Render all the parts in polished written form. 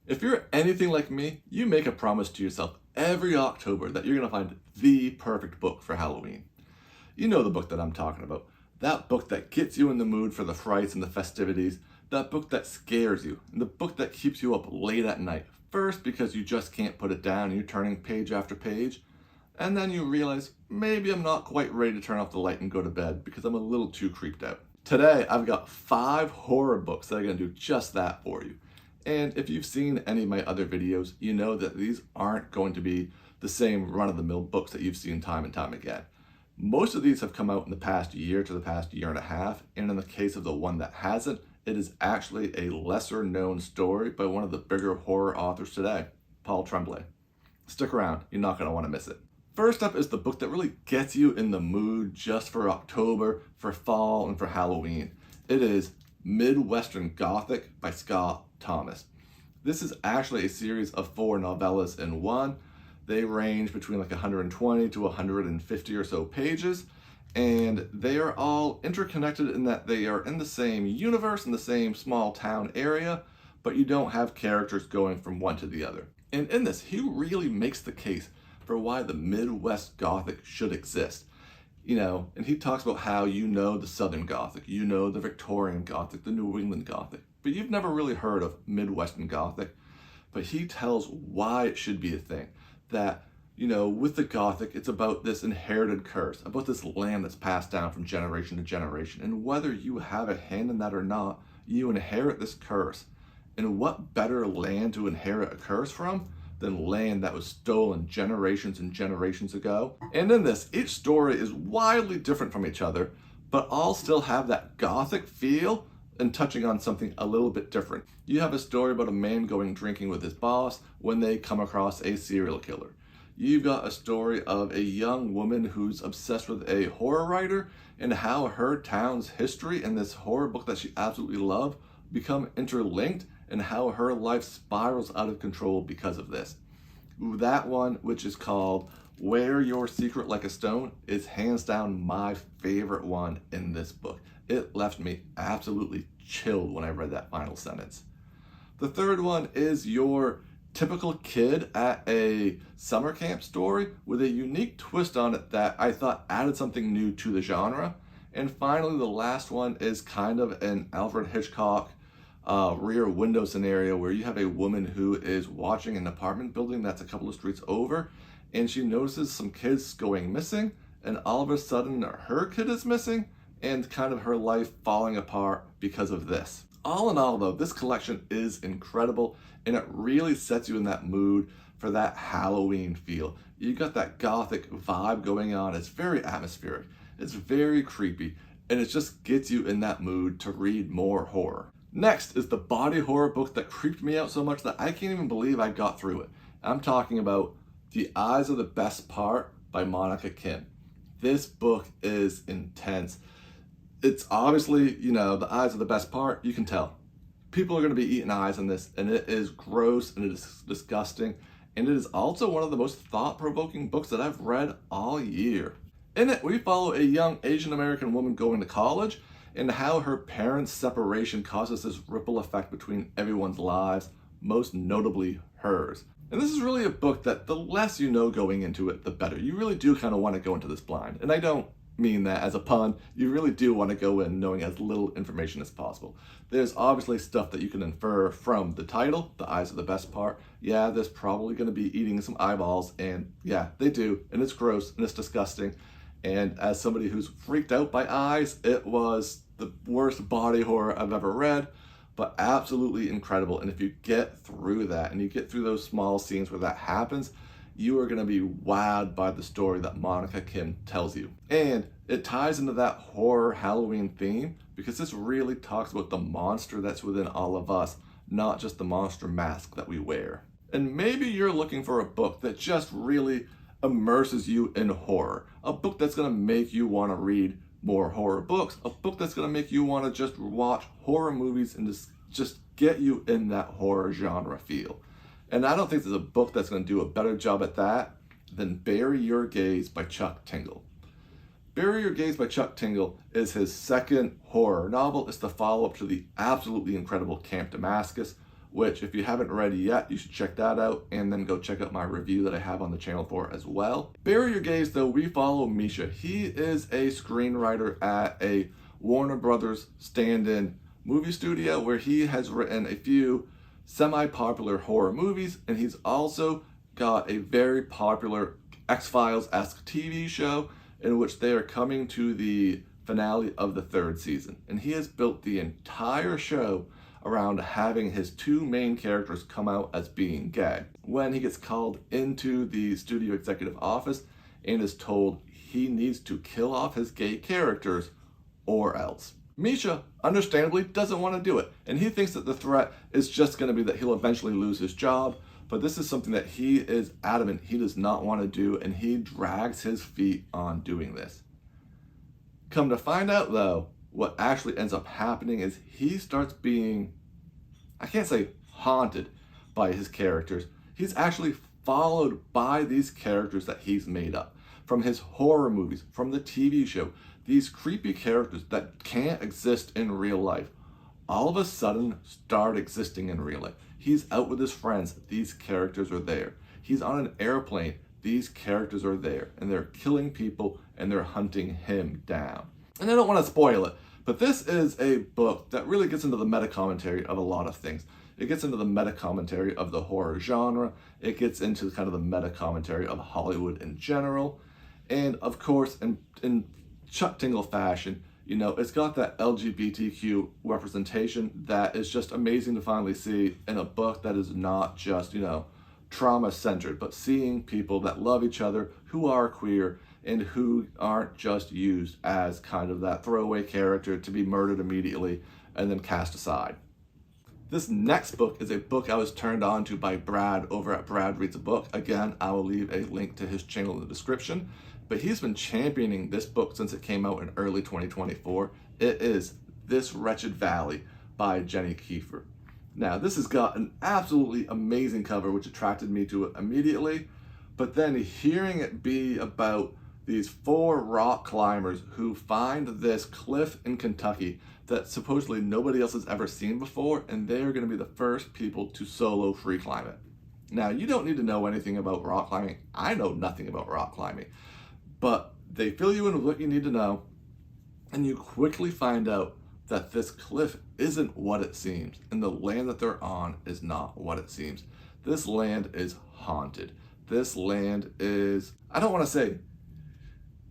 If you're anything like me, you make a promise to yourself every October that you're going to find the perfect book for Halloween. You know the book that I'm talking about. That book that gets you in the mood for the frights and the festivities. That book that scares you. And the book that keeps you up late at night. First, because you just can't put it down and you're turning page after page. And then you realize, maybe I'm not quite ready to turn off the light and go to bed because I'm a little too creeped out. Today, I've got 5 horror books that are going to do just that for you. And if you've seen any of my other videos, you know that these aren't going to be the same run-of-the-mill books that you've seen time and time again. Most of these have come out in the past year to the past year and a half, and in the case of the one that hasn't, it is actually a lesser known story by one of the bigger horror authors today, Paul Tremblay. Stick around, you're not going to want to miss it. First up is the book that really gets you in the mood just for October, for fall, and for Halloween. It is Midwestern Gothic by Scott Thomas. This is actually a series of 4 novellas in one. They range between like 120 to 150 or so pages, and they are all interconnected in that they are in the same universe, in the same small town area, but you don't have characters going from one to the other. And in this, he really makes the case for why the Midwest Gothic should exist. And he talks about how you know the Southern Gothic, you know the Victorian Gothic, the New England Gothic, but you've never really heard of Midwestern Gothic. But he tells why it should be a thing. That, with the Gothic, it's about this inherited curse, about this land that's passed down from generation to generation. And whether you have a hand in that or not, you inherit this curse. And what better land to inherit a curse from than land that was stolen generations and generations ago? And in this, each story is wildly different from each other, but all still have that Gothic feel and touching on something a little bit different. You have a story about a man going drinking with his boss when they come across a serial killer. You've got a story of a young woman who's obsessed with a horror writer and how her town's history and this horror book that she absolutely loves become interlinked and how her life spirals out of control because of this. That one, which is called Wear Your Secret Like a Stone, is hands down my favorite one in this book. It left me absolutely chilled when I read that final sentence. The third one is your typical kid at a summer camp story with a unique twist on it that I thought added something new to the genre. And finally, the last one is kind of an Alfred Hitchcock rear window scenario where you have a woman who is watching an apartment building that's a couple of streets over, and she notices some kids going missing, and all of a sudden her kid is missing, and kind of her life falling apart because of this. All in all, though, this collection is incredible, and it really sets you in that mood for that Halloween feel. You got that Gothic vibe going on. It's very atmospheric, it's very creepy, and it just gets you in that mood to read more horror. Next is the body horror book that creeped me out so much that I can't even believe I got through it. I'm talking about The Eyes Are the Best Part by Monica Kim. This book is intense. It's obviously, the eyes are the best part. You can tell. People are going to be eating eyes in this, and it is gross and it is disgusting. And it is also one of the most thought-provoking books that I've read all year. In it, we follow a young Asian American woman going to college and how her parents' separation causes this ripple effect between everyone's lives, most notably hers. And this is really a book that the less you know going into it, the better. You really do kind of want to go into this blind. And I don't mean that as a pun. You really do want to go in knowing as little information as possible. There's obviously stuff that you can infer from the title, The Eyes Are the Best Part. Yeah, there's probably going to be eating some eyeballs, and yeah, they do, and it's gross and it's disgusting. And as somebody who's freaked out by eyes, it was the worst body horror I've ever read, but absolutely incredible. And if you get through that and you get through those small scenes where that happens, you are going to be wowed by the story that Monica Kim tells you. And it ties into that horror Halloween theme because this really talks about the monster that's within all of us, not just the monster mask that we wear. And maybe you're looking for a book that just really immerses you in horror, a book that's going to make you want to read more horror books, a book that's going to make you want to just watch horror movies and just get you in that horror genre feel. And I don't think there's a book that's going to do a better job at that than Bury Your Gaze by Chuck Tingle. Bury Your Gaze by Chuck Tingle is his second horror novel. It's the follow-up to the absolutely incredible Camp Damascus, which if you haven't read yet, you should check that out and then go check out my review that I have on the channel for as well. Bury Your Gaze though, we follow Misha. He is a screenwriter at a Warner Brothers stand-in movie studio where he has written a few semi-popular horror movies, and he's also got a very popular X-Files-esque TV show in which they are coming to the finale of the 3rd season. And he has built the entire show around having his 2 main characters come out as being gay. When he gets called into the studio executive office and is told he needs to kill off his gay characters or else. Misha, understandably, doesn't want to do it, and he thinks that the threat is just going to be that he'll eventually lose his job, but this is something that he is adamant he does not want to do, and he drags his feet on doing this. Come to find out, though, what actually ends up happening is he starts being, I can't say haunted by his characters, he's actually followed by these characters that he's made up. From his horror movies, from the TV show, these creepy characters that can't exist in real life, all of a sudden start existing in real life. He's out with his friends, these characters are there. He's on an airplane, these characters are there, and they're killing people and they're hunting him down. And I don't want to spoil it, but this is a book that really gets into the meta-commentary of a lot of things. It gets into the meta-commentary of the horror genre, it gets into kind of the meta-commentary of Hollywood in general, and of course, in Chuck Tingle fashion, you know, it's got that LGBTQ representation that is just amazing to finally see in a book that is not just, you know, trauma-centered, but seeing people that love each other, who are queer, and who aren't just used as kind of that throwaway character to be murdered immediately and then cast aside. This next book is a book I was turned on to by Brad over at Brad Reads a Book. Again, I will leave a link to his channel in the description. But he's been championing this book since it came out in early 2024. It is This Wretched Valley by Jenny Kiefer. Now, this has got an absolutely amazing cover, which attracted me to it immediately. But then hearing it be about these 4 rock climbers who find this cliff in Kentucky that supposedly nobody else has ever seen before, and they're going to be the first people to solo free climb it. Now, you don't need to know anything about rock climbing. I know nothing about rock climbing. But they fill you in with what you need to know, and you quickly find out that this cliff isn't what it seems, and the land that they're on is not what it seems. This land is haunted. This land is, I don't want to say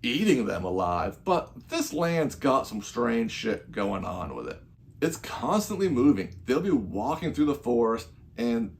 eating them alive, but this land's got some strange shit going on with it. It's constantly moving. They'll be walking through the forest, and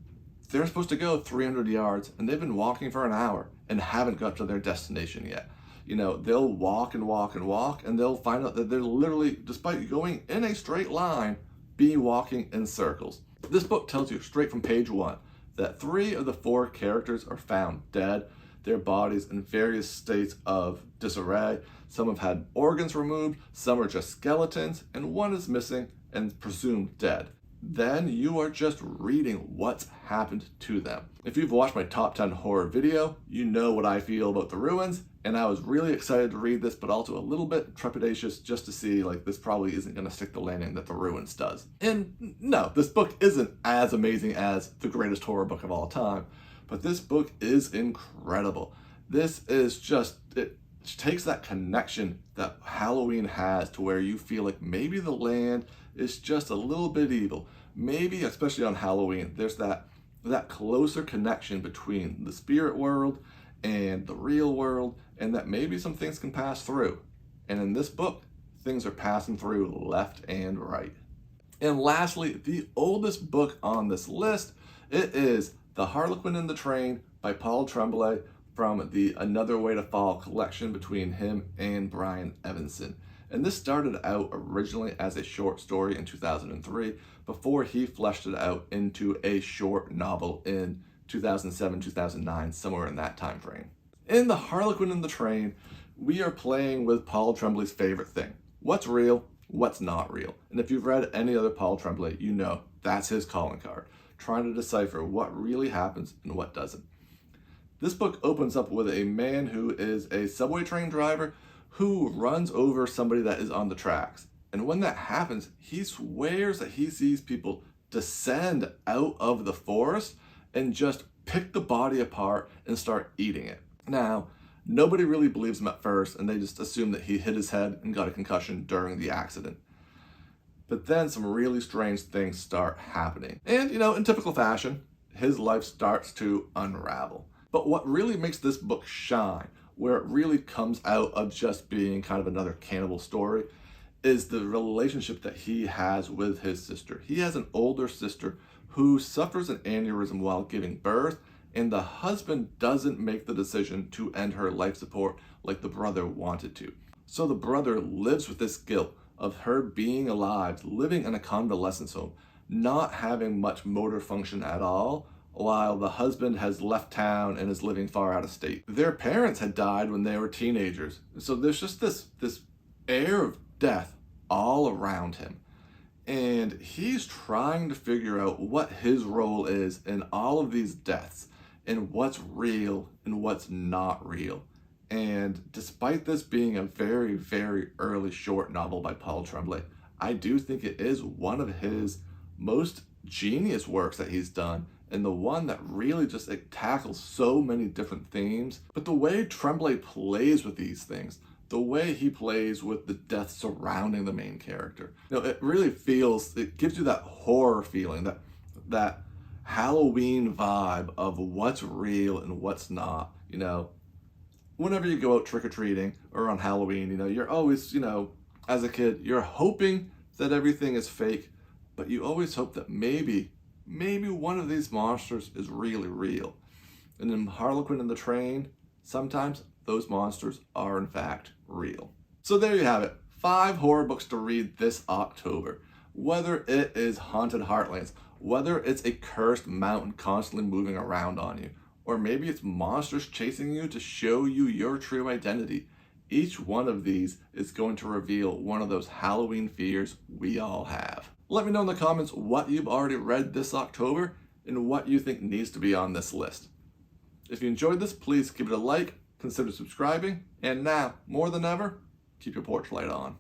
they're supposed to go 300 yards, and they've been walking for an hour and haven't got to their destination yet. You know, they'll walk and walk and walk, and they'll find out that they're literally, despite going in a straight line, be walking in circles. This book tells you straight from page 1 that 3 of the 4 characters are found dead, their bodies in various states of disarray. Some have had organs removed, some are just skeletons, and 1 is missing and presumed dead. Then you are just reading what's happened to them. If you've watched my top 10 horror video, you know what I feel about the ruins, and I was really excited to read this, but also a little bit trepidatious just to see, like, this probably isn't going to stick the landing that the ruins does. And no, this book isn't as amazing as the greatest horror book of all time, but this book is incredible. This is just, it takes that connection that Halloween has to where you feel like maybe the land is just a little bit evil. Maybe, especially on Halloween, there's that closer connection between the spirit world and the real world, and that maybe some things can pass through. And in this book, things are passing through left and right. And lastly, the oldest book on this list, it is The Harlequin in the Train by Paul Tremblay from the Another Way to Fall collection between him and Brian Evenson. And this started out originally as a short story in 2003 before he fleshed it out into a short novel in 2007, 2009, somewhere in that time frame. In The Harlequin in the Train, we are playing with Paul Tremblay's favorite thing. What's real, what's not real. And if you've read any other Paul Tremblay, you know that's his calling card, trying to decipher what really happens and what doesn't. This book opens up with a man who is a subway train driver who runs over somebody that is on the tracks. And when that happens, he swears that he sees people descend out of the forest and just pick the body apart and start eating it. Now, nobody really believes him at first, and they just assume that he hit his head and got a concussion during the accident. But then some really strange things start happening. And, in typical fashion, his life starts to unravel. But what really makes this book shine, where it really comes out of just being kind of another cannibal story, is the relationship that he has with his sister. He has an older sister who suffers an aneurysm while giving birth, and the husband doesn't make the decision to end her life support like the brother wanted to. So the brother lives with this guilt of her being alive, living in a convalescence home, not having much motor function at all, while the husband has left town and is living far out of state. Their parents had died when they were teenagers, so there's just this air of death all around him. And he's trying to figure out what his role is in all of these deaths, and what's real and what's not real. And despite this being a very, very early short novel by Paul Tremblay, I do think it is one of his most genius works that he's done, and the one that really just tackles so many different themes. But the way Tremblay plays with these things, the way he plays with the death surrounding the main character, it really it gives you that horror feeling, that Halloween vibe of what's real and what's not. Whenever you go out trick-or-treating or on Halloween, you're always, as a kid, you're hoping that everything is fake, but you always hope that maybe one of these monsters is really real. And in Harlequin and the Train, sometimes those monsters are in fact real. So there you have it, 5 horror books to read this October. Whether it is Haunted Heartlands, whether it's a cursed mountain constantly moving around on you, or maybe it's monsters chasing you to show you your true identity. Each one of these is going to reveal one of those Halloween fears we all have. Let me know in the comments what you've already read this October and what you think needs to be on this list. If you enjoyed this, please give it a like, consider subscribing, and now, more than ever, keep your porch light on.